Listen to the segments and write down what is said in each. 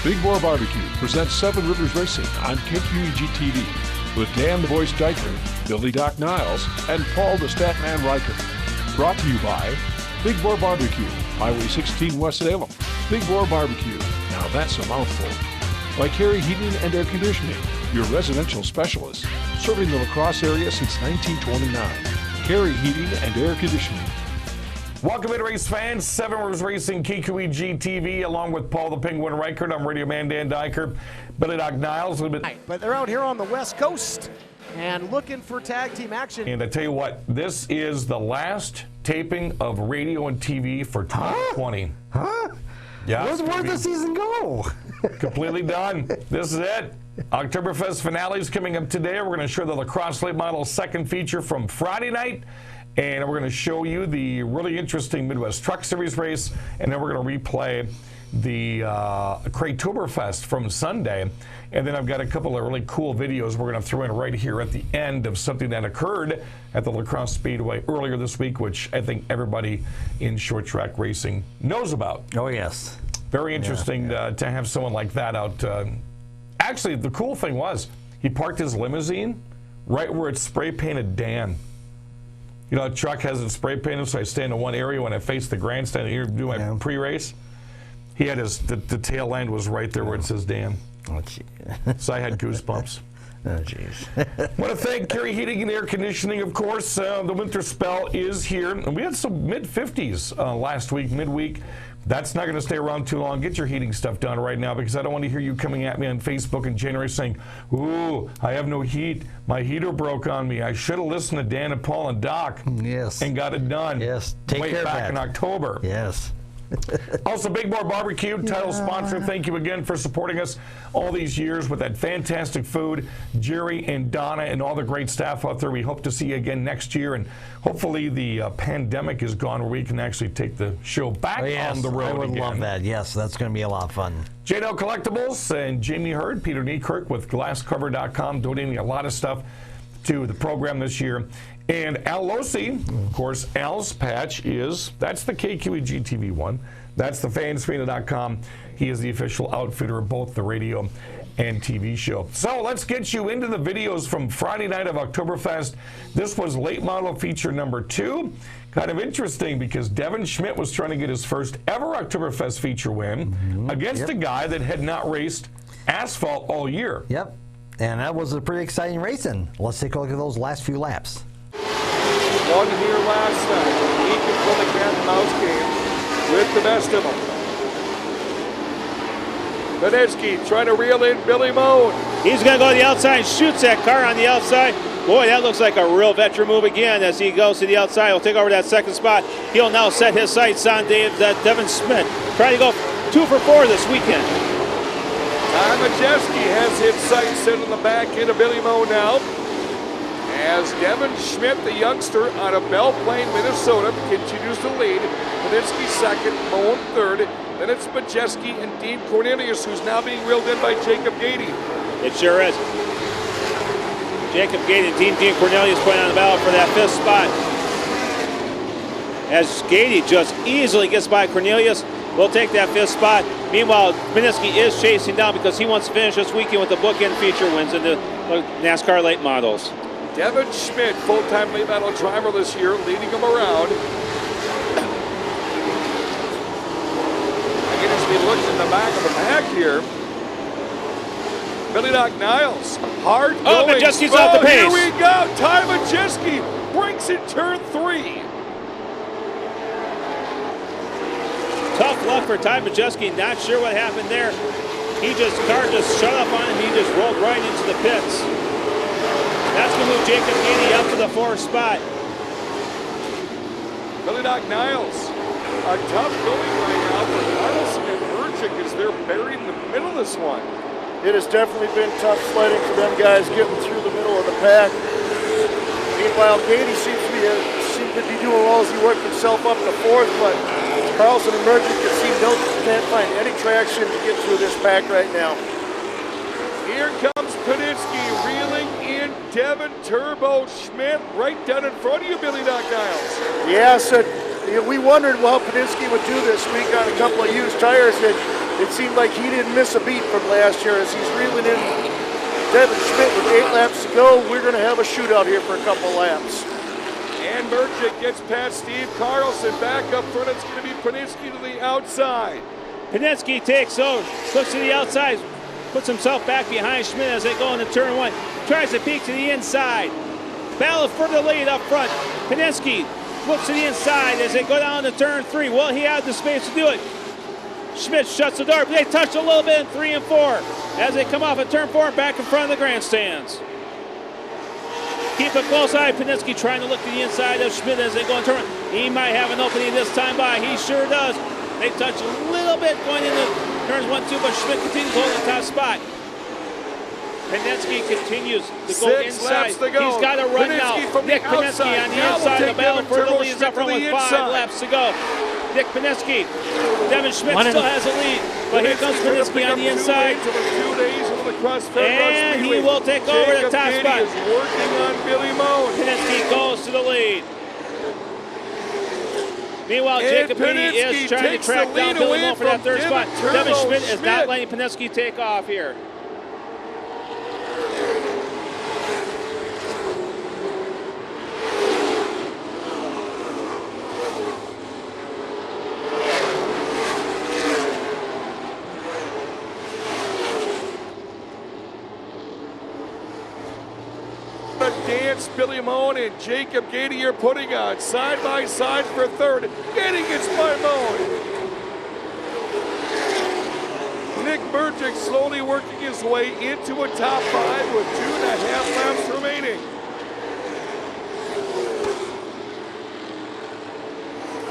Big Boar Barbecue presents Seven Rivers Racing on KQEG TV with Dan the Voice Dyker, Billy Doc Niles, and Paul the Statman Riker. Brought to you by Big Boar Barbecue, Highway 16 West Salem. Big Boar Barbecue, now that's a mouthful. By Carey Heating and Air Conditioning, your residential specialist, serving the La Crosse area since 1929. Carey Heating and Air Conditioning. Welcome in, race fans. Seven Rivers Racing, KQEG TV, along with Paul the Penguin Reichert. I'm Radio Man Dan Dyker, Billy Doc Niles. But they're out here on the West Coast and looking for tag team action. And I tell you what, this is the last taping of radio and TV for 2020. Huh? Yeah. Where'd the season go? Completely done. This is it. Oktoberfest finale is coming up today. We're going to show the La Crosse Late Model second feature from Friday night. And we're going to show you the really interesting Midwest Truck Series race. And then we're going to replay the Cratetoberfest from Sunday. And then I've got a couple of really cool videos we're going to throw in right here at the end of something that occurred at the La Crosse Speedway earlier this week, which I think everybody in short track racing knows about. Oh, yes. Very interesting to have someone like that out. Actually, the cool thing was he parked his limousine right where it's spray painted Dan. You know, a truck has it spray painted, so I stand in one area when I face the grandstand here to do my pre-race. He had the tail end was right there where it says Dan. Oh, gee. So I had goosebumps. Oh, jeez. Want to thank Carey Heating and Air Conditioning, of course. The winter spell is here. And we had some mid-50s last week, midweek. That's not going to stay around too long. Get your heating stuff done right now, because I don't want to hear you coming at me on Facebook in January saying, ooh, I have no heat. My heater broke on me. I should have listened to Dan and Paul and Doc. Yes. And got it done. Yes. Take way care back of that. in October. Yes. Also, Big Boar Barbecue, title sponsor. Thank you again for supporting us all these years with that fantastic food. Jerry and Donna and all the great staff out there. We hope to see you again next year, and hopefully the pandemic is gone where we can actually take the show back on the road I would again. love that. Yes, that's going to be a lot of fun. JL Collectibles and Jamie Hurd, Peter Niekirk with GlassCover.com donating a lot of stuff to the program this year. And Al Losi, of course, Al's patch that's the KQEG TV one. That's the Fansarena.com. He is the official outfitter of both the radio and TV show. So let's get you into the videos from Friday night of Oktoberfest. This was late model feature number 2. Kind of interesting because Devin Schmidt was trying to get his first ever Oktoberfest feature win against a guy that had not raced asphalt all year. Yep. And that was a pretty exciting racing. Let's take a look at those last few laps. Won here last night. He can play the cat and mouse game with the best of them. Badetsky trying to reel in Billy Moan. He's going to go to the outside and shoots that car on the outside. Boy, that looks like a real veteran move again as he goes to the outside. He'll take over that second spot. He'll now set his sights on Devin Schmidt. Try to go 2 for 4 this weekend. Ty Majeski has his sights set on the back end of Billy Moan now. As Devin Schmidt, the youngster out of Belle Plaine, Minnesota, continues to lead. Badetsky second, Moan third. Then it's Majeski and Dean Cornelius, who's now being reeled in by Jacob Gady. It sure is. Jacob Gady and Dean Cornelius playing on the ballot for that 5th spot. As Gady just easily gets by Cornelius, we'll take that 5th spot. Meanwhile, Badetsky is chasing down because he wants to finish this weekend with the bookend feature wins in the NASCAR late models. Devin Schmidt, full-time late model driver this year, leading him around. Again, as we look in the back of the pack here, Billy Doc Niles, hard going. Oh, Majeski's off the pace. Here we go. Ty Majeski breaks in turn 3. Tough luck for Ty Majeski. Not sure what happened there. Car just shut up on him. He just rolled right into the pits. That's going to move Jacob Gady up to the 4th spot. Billy Doc Niles, a tough going right now for Carlson and Urchik as they're buried in the middle of this one. It has definitely been tough sledding for them guys getting through the middle of the pack. Meanwhile, Gady seems to be doing well as he worked himself up to 4th, but Carlson and Urchik can't find any traction to get through this pack right now. Here comes Badetsky reeling in Devin Turbo Schmidt right down in front of you, Billy Doc Niles. Yeah, so we wondered how Badetsky would do this week on a couple of used tires. They it seemed like he didn't miss a beat from last year as he's reeling in Devin Schmidt with 8 laps to go. We're going to have a shootout here for a couple laps. And Merchant gets past Steve Carlson. Back up front, it's going to be Paninsky to the outside. Paninsky takes over, looks to the outside, puts himself back behind Schmidt as they go into turn 1. Tries to peek to the inside. Battle for the lead up front. Paninsky looks to the inside as they go down to turn 3. Will he have the space to do it? Schmidt shuts the door. They touch a little bit in 3 and 4 as they come off at turn 4 back in front of the grandstands. Keep a close eye. Paninsky trying to look to the inside of Schmidt as they go into turn 1. He might have an opening this time by. He sure does. They touch a little bit going into turns 1, 2, but Schmidt continues holding the top spot. Paninsky continues to go 6 inside. laps to go. He's got to run Paninsky now. from Nick the Paninsky outside. on the Now inside. we'll The battle take for the Devin lead is up Turbo front with Schmidt to 5 the laps to go. Nick Paninsky. Devin Schmidt still has a lead, but here comes Paninsky on the inside. And he will take over the top spot. Is working on Billy Moan. Paninsky goes to the lead. Meanwhile, Jacob Beatty is trying to track down Billy Moan for that third spot. Devin Schmidt is not letting Paninsky take off here. Dance Billy Moan and Jacob Gady are putting on side by side for third. Gady gets by Moan. Nick Burchick slowly working his way into a top 5 with 2.5 laps remaining.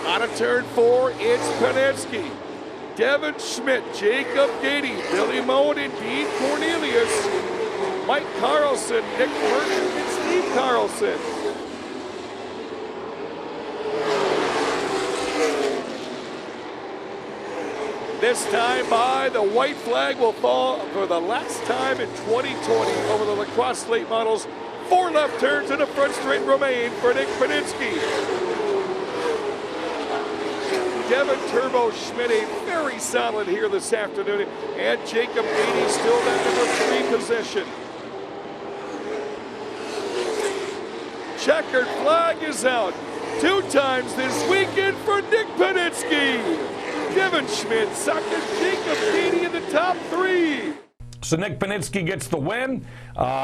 Out of turn 4, it's Paninsky. Devin Schmidt, Jacob Gady, Billy Moan, and Dean Cornelius. Mike Carlson, Nick Merchant, and Steve Carlson. This time by, the white flag will fall for the last time in 2020 over the lacrosse late models. 4 left turns and a front straight remain for Nick Paninsky. Devin Turbo Schmidt, very solid here this afternoon, and Jacob Beatty still that number 3 position. Checkered flag is out 2 times this weekend for Nick Paninsky. Devin Schmidt, second, Jacob Beatty in the top 3. So Nick Paninsky gets the win.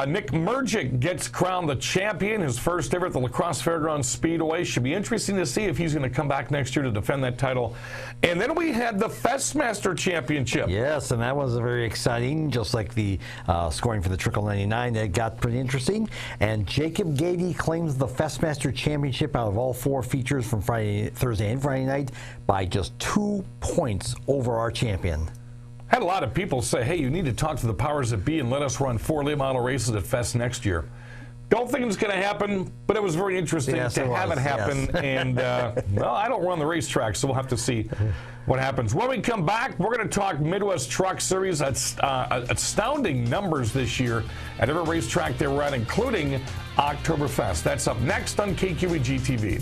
Nick Mergic gets crowned the champion, his first ever at the Lacrosse Fairgrounds Speedway. Should be interesting to see if he's going to come back next year to defend that title. And then we had the Festmaster Championship. Yes, and that was very exciting, just like the scoring for the Trickle 99. That got pretty interesting. And Jacob Gady claims the Festmaster Championship out of all 4 features from Thursday and Friday night by just 2 points over our champion. Had a lot of people say, hey, you need to talk to the powers that be and let us run 4 late model races at Fest next year. Don't think it's going to happen, but it was very interesting to have it happen. Yes. And, well, I don't run the racetrack, so we'll have to see what happens. When we come back, we're going to talk Midwest Truck Series. Astounding numbers this year at every racetrack they were at, including Oktoberfest. That's up next on KQEG TV.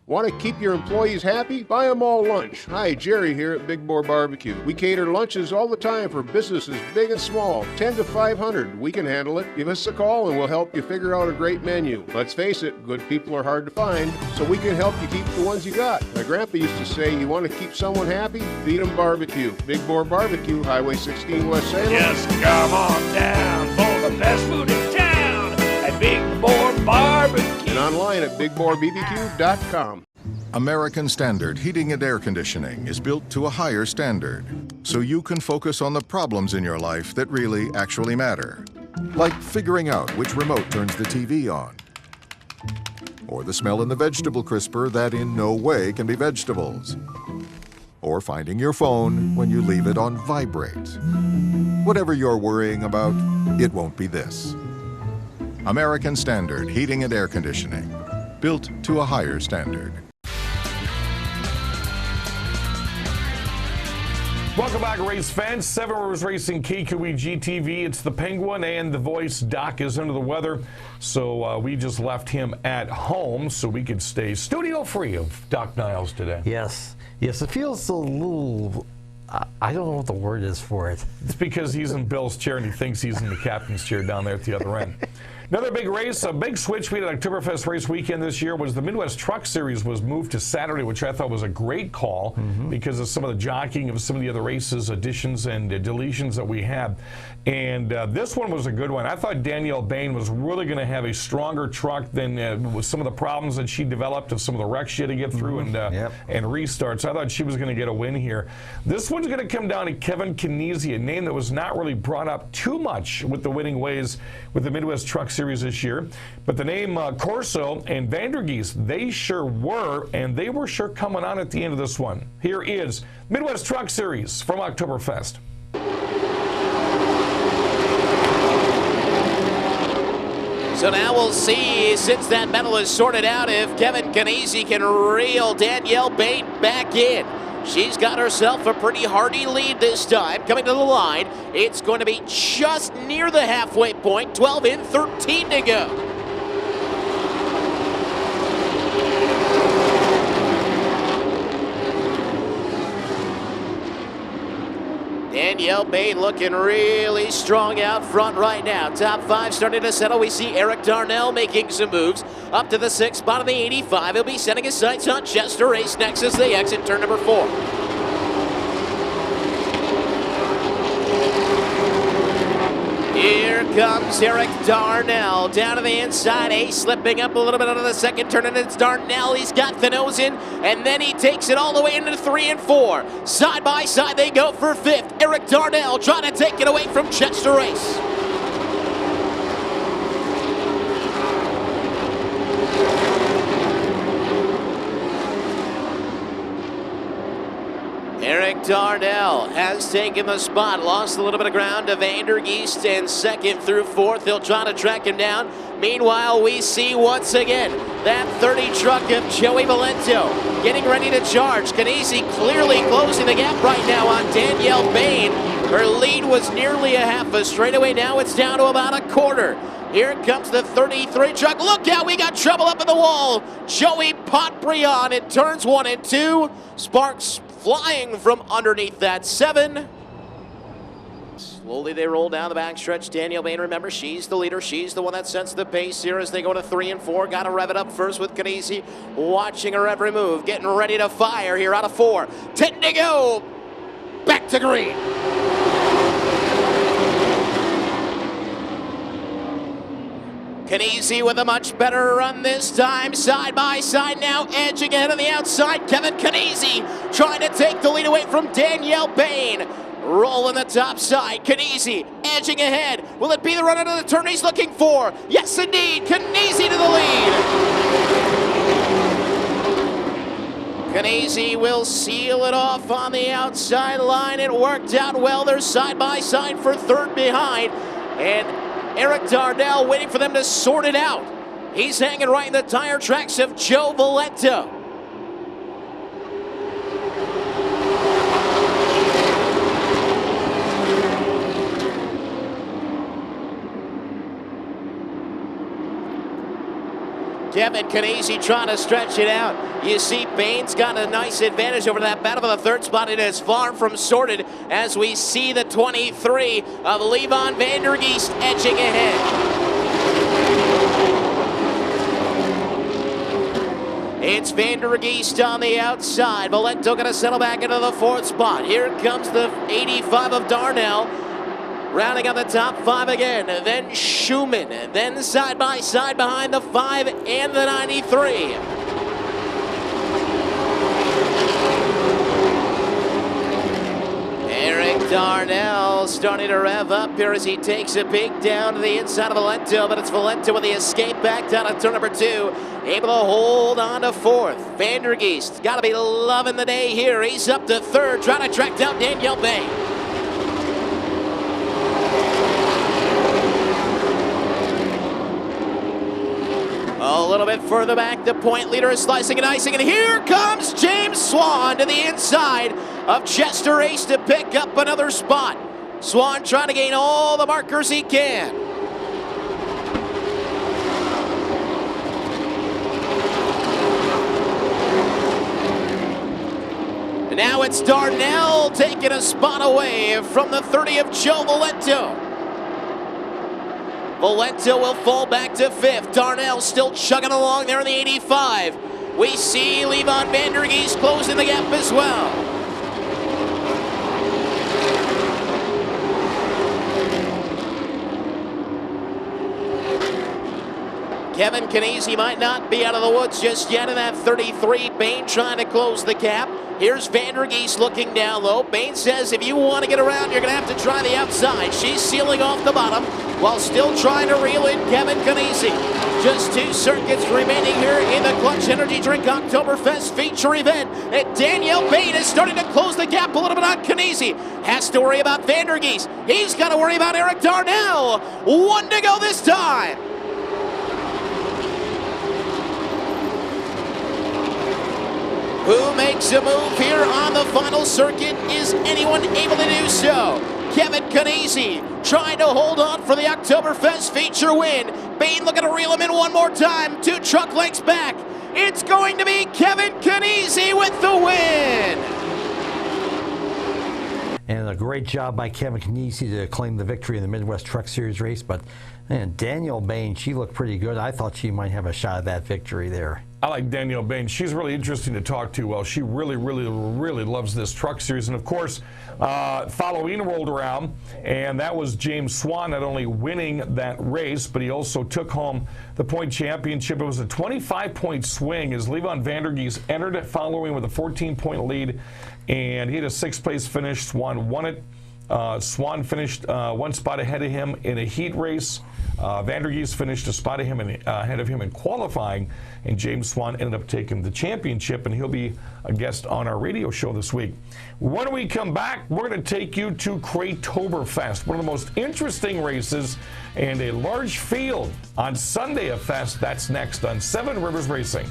Want to keep your employees happy? Buy them all lunch. Hi, Jerry here at Big Boar Barbecue. We cater lunches all the time for businesses big and small, 10 to 500. We can handle it. Give us a call and we'll help you figure out a great menu. Let's face it, good people are hard to find, so we can help you keep the ones you got. My grandpa used to say, you want to keep someone happy? Feed them barbecue. Big Boar Barbecue, Highway 16 West Salem. Just come on down for the best food in town at Big Boar Barbecue. And online at BigBoarBBQ.com. American Standard Heating and Air Conditioning is built to a higher standard, so you can focus on the problems in your life that really actually matter. Like figuring out which remote turns the TV on, or the smell in the vegetable crisper that in no way can be vegetables, or finding your phone when you leave it on vibrate. Whatever you're worrying about, it won't be this. American Standard Heating and Air Conditioning, built to a higher standard. Welcome back, race fans. Seven Rivers Racing, KQEG TV. It's the Penguin and the voice. Doc is under the weather, so we just left him at home so we could stay studio free of Doc Niles today. Yes. Yes, it feels a little, I don't know what the word is for it. It's because he's in Bill's chair and he thinks he's in the captain's chair down there at the other end. Another big race, a big switch we had at Oktoberfest Race Weekend this year was the Midwest Truck Series was moved to Saturday, which I thought was a great call because of some of the jockeying of some of the other races, additions and deletions that we had. And this one was a good one. I thought Danielle Bain was really going to have a stronger truck than with some of the problems that she developed of some of the wrecks she had to get through and restarts. I thought she was going to get a win here. This one's going to come down to Kevin Kniese, a name that was not really brought up too much with the winning ways with the Midwest Truck Series this year. But the name Corso and Vandergeest, they sure were, and they were sure coming on at the end of this one. Here is Midwest Truck Series from Oktoberfest. So now we'll see, since that medal is sorted out, if Kevin Kniese can reel Danielle Bain back in. She's got herself a pretty hearty lead this time. Coming to the line, it's going to be just near the halfway point, 12 in, 13 to go. Danielle Bain looking really strong out front right now. Top five starting to settle. We see Eric Darnell making some moves. Up to the sixth spot of the 85. He'll be setting his sights on Chester Race next as they exit turn number 4. Here comes Eric Darnell down to the inside. Ace slipping up a little bit out of the second turn, and it's Darnell. He's got the nose in, and then he takes it all the way into 3 and 4. Side by side they go for fifth. Eric Darnell trying to take it away from Chester Race. Eric Darnell has taken the spot, lost a little bit of ground to Vandergeest in second through fourth. He'll try to track him down. Meanwhile, we see once again that 30 truck of Joey Valento getting ready to charge. Kniese clearly closing the gap right now on Danielle Bain. Her lead was nearly a half a straightaway. Now it's down to about a quarter. Here comes the 33 truck. Look out, we got trouble up in the wall. Joey Potbrion in turns 1 and 2. Sparks flying from underneath that 7. Slowly they roll down the backstretch. Danielle Bain, remember, she's the leader. She's the one that sets the pace here as they go to 3 and 4. Got to rev it up first with Kniese, watching her every move, getting ready to fire here out of 4. 10 to go. Back to green. Kniese with a much better run this time. Side by side now, edging ahead on the outside. Kevin Kniese trying to take the lead away from Danielle Bain. Rolling the top side. Kniese edging ahead. Will it be the run out of the turn he's looking for? Yes, indeed. Kniese to the lead. Kniese will seal it off on the outside line. It worked out well. They're side by side for third behind. And Eric Darnell waiting for them to sort it out. He's hanging right in the tire tracks of Joe Valento. Kevin Kniese trying to stretch it out. You see Bain's got a nice advantage over that battle for the third spot. It is far from sorted as we see the 23 of Levon Vandergeest edging ahead. It's Vandergeest on the outside. Valento going to settle back into the fourth spot. Here comes the 85 of Darnell. Rounding on the top 5 again, then Schumann, then side by side behind the 5 and the 93. Eric Darnell starting to rev up here as he takes a peek down to the inside of Valento, but it's Valento with the escape back down to turn number 2, able to hold on to 4th. Vandergeest got to be loving the day here. He's up to 3rd, trying to track down Danielle Bain. A little bit further back, the point leader is slicing and icing, and here comes James Swan to the inside of Chester Ace to pick up another spot. Swan trying to gain all the markers he can. And now it's Darnell taking a spot away from the 30 of Joe Valento. Valento will fall back to 5th. Darnell still chugging along there in the 85. We see Levon Vandergeest closing the gap as well. Kevin Canese might not be out of the woods just yet in that 33. Bain trying to close the gap. Here's Vandergeest looking down low. Bain says if you want to get around, you're going to have to try the outside. She's sealing off the bottom while still trying to reel in Kevin Canese. Just 2 circuits remaining here in the Clutch Energy Drink Oktoberfest Feature event. And Danielle Bain is starting to close the gap a little bit on Canese. Has to worry about Vandergeest. He's got to worry about Eric Darnell. 1 to go this time. Who makes a move here on the final circuit? Is anyone able to do so? Kevin Canese trying to hold on for the Oktoberfest Feature win. Bain looking to reel him in one more time. 2 truck lengths back. It's going to be Kevin Canese with the win. And a great job by Kevin Canese to claim the victory in the Midwest Truck Series race. But man, Danielle Bain, she looked pretty good. I thought she might have a shot at that victory there. I like Danielle Bain. She's really interesting to talk to. Well, she really loves this truck series. And of course, Halloween rolled around, and that was James Swan not only winning that race, but he also took home the point championship. It was a 25-point swing as Levon Vandergeest entered it following with a 14-point lead, and he had a 6th place finish. Swan won it. Swan finished 1 spot ahead of him in a heat race. Vandergeest finished a spot ahead of him in qualifying, and James Swan ended up taking the championship, and he'll be a guest on our radio show this week. When we come back, we're going to take you to Cratetoberfest, one of the most interesting races, and a large field on Sunday of Fest. That's next on 7 Rivers Racing.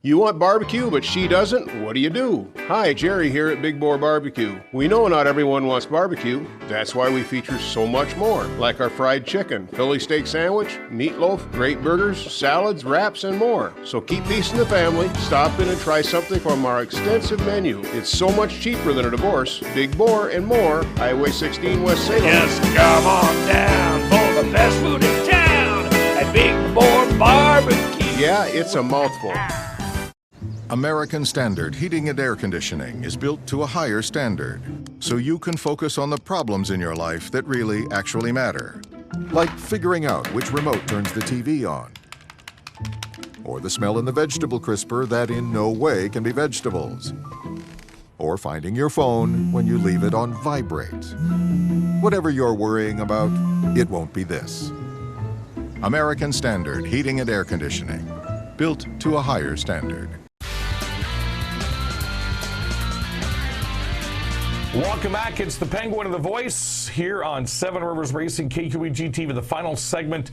You want barbecue, but she doesn't? What do? Hi, Jerry here at Big Boar Barbecue. We know not everyone wants barbecue. That's why we feature so much more, like our fried chicken, Philly steak sandwich, meatloaf, great burgers, salads, wraps, and more. So keep peace in the family, stop in and try something from our extensive menu. It's so much cheaper than a divorce. Big Boar and more, Highway 16 West Salem. Just come on down for the best food in town at Big Boar Barbecue. Yeah, it's a mouthful. American Standard Heating and Air Conditioning is built to a higher standard, so you can focus on the problems in your life that really actually matter. Like figuring out which remote turns the TV on, or the smell in the vegetable crisper that in no way can be vegetables, or finding your phone when you leave it on vibrate. Whatever you're worrying about, it won't be this. American Standard Heating and Air Conditioning, built to a higher standard. Welcome back. It's the Penguin and the Voice here on 7 Rivers Racing, KQEG TV, the final segment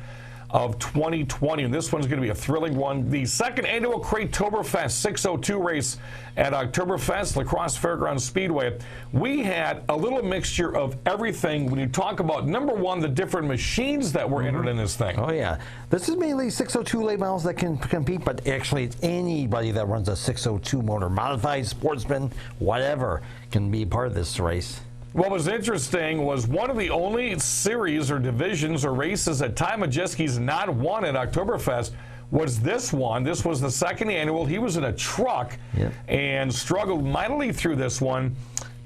of 2020. And this one's going to be a thrilling one. The 2nd annual Cratetoberfest 602 race at Oktoberfest La Crosse Fairgrounds Speedway. We had a little mixture of everything when you talk about, number one, the different machines that were entered in this thing. Oh, yeah. This is mainly 602 late models that can compete, but actually it's anybody that runs a 602 motor, modified, sportsman, whatever, can be part of this race. What was interesting was one of the only series or divisions or races that Ty Majeski's not won at Oktoberfest was this one. This was the 2nd annual. He was in a truck and struggled mightily through this one.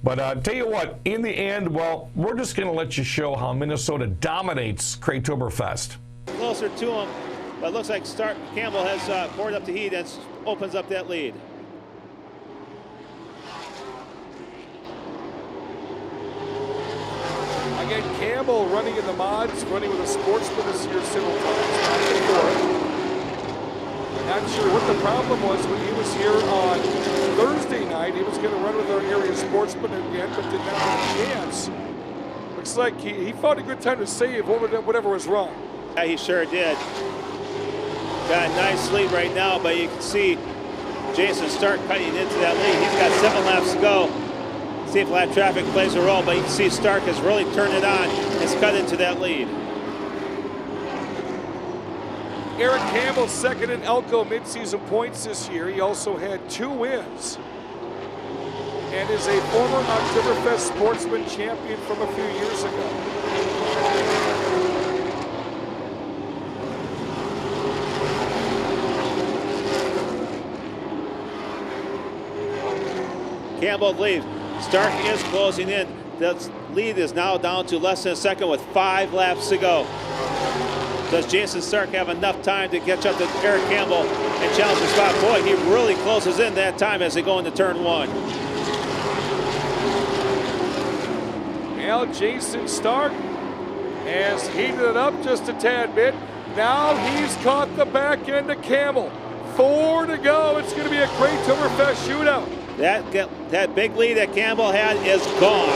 But tell you what, in the end, well, we're just going to let you show how Minnesota dominates Cratetoberfest. Closer to him, but it looks like Stark Campbell has poured up the heat and opens up that lead. Again, Campbell running in the mods, running with a sportsman this year several times, back and forth. Not sure what the problem was when he was here on Thursday night. He was going to run with our area sportsman again, but did not have a chance. Looks like he found a good time to save whatever was wrong. Yeah, he sure did. Got a nice lead right now, but you can see Jason Stark cutting into that lead. He's got 7 laps to go. See if lap traffic plays a role, but you can see Stark has really turned it on. Has cut into that lead. Eric Campbell second in Elko midseason points this year. He also had 2 wins and is a former Oktoberfest Sportsman champion from a few years ago. Campbell leads. Stark is closing in. The lead is now down to less than a second with 5 laps to go. Does Jason Stark have enough time to catch up to Eric Campbell and challenge the spot? Boy, he really closes in that time as they go into turn 1. Now Jason Stark has heated it up just a tad bit. Now he's caught the back end of Campbell. 4 to go. It's going to be a Cratetoberfest shootout. That big lead that Campbell had is gone.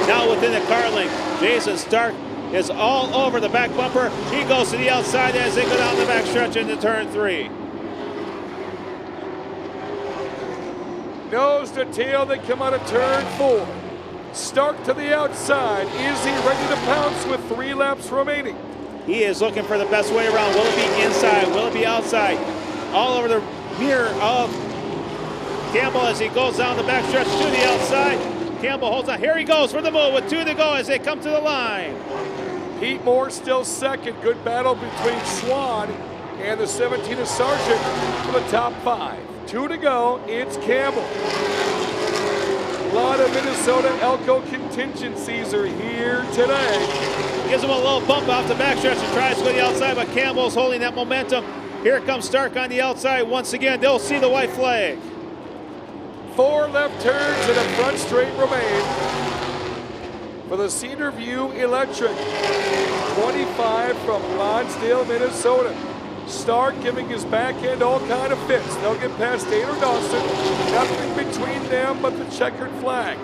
Now within the car link, Jason Stark is all over the back bumper. He goes to the outside as they go down the back stretch into turn 3. Nose to tail, they come out of turn 4. Stark to the outside. Is he ready to pounce with 3 laps remaining? He is looking for the best way around. Will it be inside? Will it be outside? All over the mirror of Campbell as he goes down the back stretch to the outside. Campbell holds on. Here he goes for the move with 2 to go as they come to the line. Pete Moore still second. Good battle between Swan and the 17 of Sargent for the top 5. 2 to go. It's Campbell. A lot of Minnesota Elko contingencies are here today. Gives him a little bump off the backstretch and tries to go to the outside, but Campbell's holding that momentum. Here comes Stark on the outside. Once again, they'll see the white flag. 4 left turns and a front straight remain for the Cedar View Electric. 25 from Lonsdale, Minnesota. Stark giving his back end all kind of fits. They'll get past Taylor Dawson. Nothing between them but the checkered flag.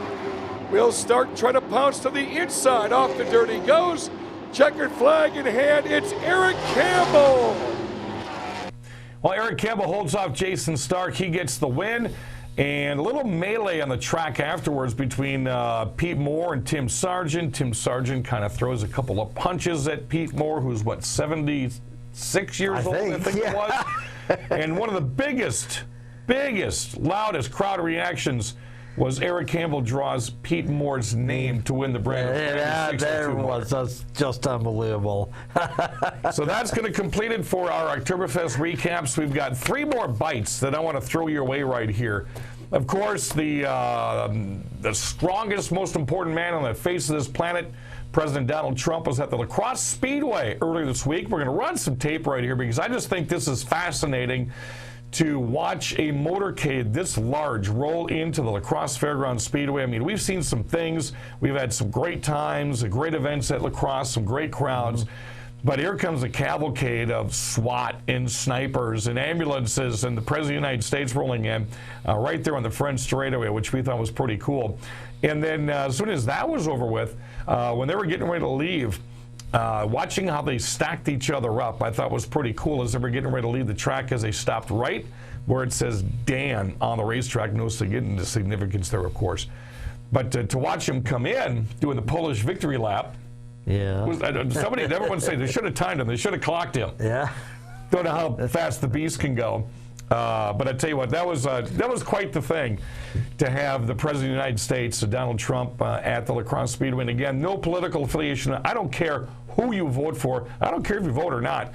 Will Stark try to pounce to the inside? Off the dirt he goes. Checkered flag in hand. It's Eric Campbell. Well, Eric Campbell holds off Jason Stark. He gets the win. And a little melee on the track afterwards between Pete Moore and Tim Sargent. Tim Sargent kind of throws a couple of punches at Pete Moore, who's, what, 76 years old, I think it was. And one of the biggest, loudest crowd reactions was Eric Campbell draws Pete Moore's name to win the brand. That was just unbelievable. So that's going to complete it for our Oktoberfest recaps. We've got 3 more bites that I want to throw your way right here. Of course, the strongest, most important man on the face of this planet, President Donald Trump, was at the La Crosse Speedway earlier this week. We're going to run some tape right here because I just think this is fascinating to watch a motorcade this large roll into the La Crosse Fairgrounds Speedway. I mean, we've seen some things. We've had some great times, great events at La Crosse, some great crowds. But here comes a cavalcade of SWAT and snipers and ambulances and the President of the United States rolling in right there on the French straightaway, which we thought was pretty cool. And then as soon as that was over with, when they were getting ready to leave, watching how they stacked each other up, I thought was pretty cool as they were getting ready to leave the track as they stopped right where it says Dan on the racetrack. No significance there, of course. But to watch him come in doing the Polish victory lap, everyone say they should have timed him. They should have clocked him. Yeah. Don't know how fast the beast can go. But I tell you what, that was quite the thing to have the President of the United States, Donald Trump, at the La Crosse Speedway. And again, no political affiliation. I don't care who you vote for. I don't care if you vote or not.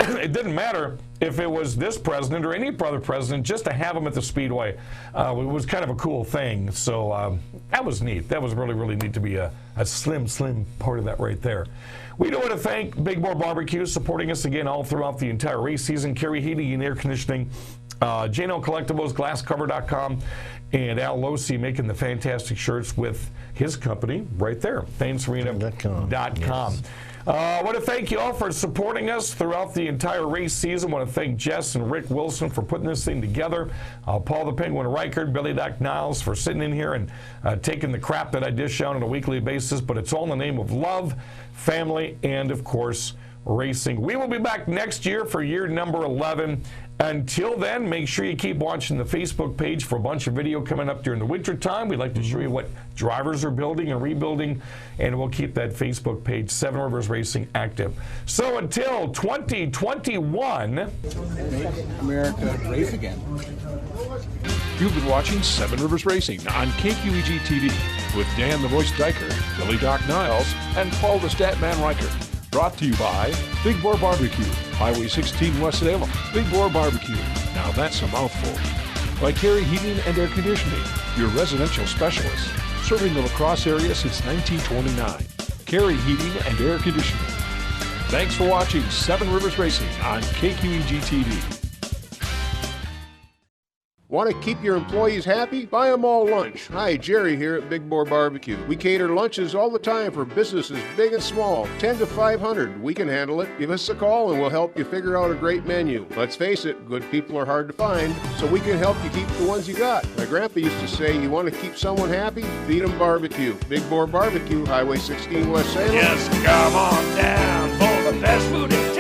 It didn't matter if it was this president or any other president, just to have him at the Speedway. It was kind of a cool thing. So that was neat. That was really, really neat to be a slim part of that right there. We do want to thank Big Boar Barbecue supporting us again all throughout the entire race season. Kerry Heating and Air Conditioning, J&L Collectibles, GlassCover.com, and Al Losi making the fantastic shirts with his company right there, ThanesArena.com. Yes. I want to thank you all for supporting us throughout the entire race season. I want to thank Jess and Rick Wilson for putting this thing together. Paul the Penguin Reichert, Billy Doc Niles for sitting in here and taking the crap that I dish out on a weekly basis. But it's all in the name of love, family, and, of course, racing. We will be back next year for year number 11. Until then, make sure you keep watching the Facebook page for a bunch of video coming up during the winter time. We'd like to show you what drivers are building and rebuilding, and we'll keep that Facebook page, Seven Rivers Racing, active. So until 2021, make America race again. You've been watching Seven Rivers Racing on KQEG TV with Dan the Voice Diker, Billy Doc Niles, and Paul the Statman Reichert. Brought to you by Big Boar Barbecue, Highway 16 West Salem. Big Boar Barbecue. Now that's a mouthful. By Carey Heating and Air Conditioning, your residential specialist, serving the La Crosse area since 1929. Carey Heating and Air Conditioning. Thanks for watching Seven Rivers Racing on KQEG TV. Want to keep your employees happy? Buy them all lunch. Hi, Jerry here at Big Boar Barbecue. We cater lunches all the time for businesses big and small, 10 to 500. We can handle it. Give us a call and we'll help you figure out a great menu. Let's face it, good people are hard to find, so we can help you keep the ones you got. My grandpa used to say, you want to keep someone happy? Feed them barbecue. Big Boar Barbecue, Highway 16 West Salem. Just come on down for the best food in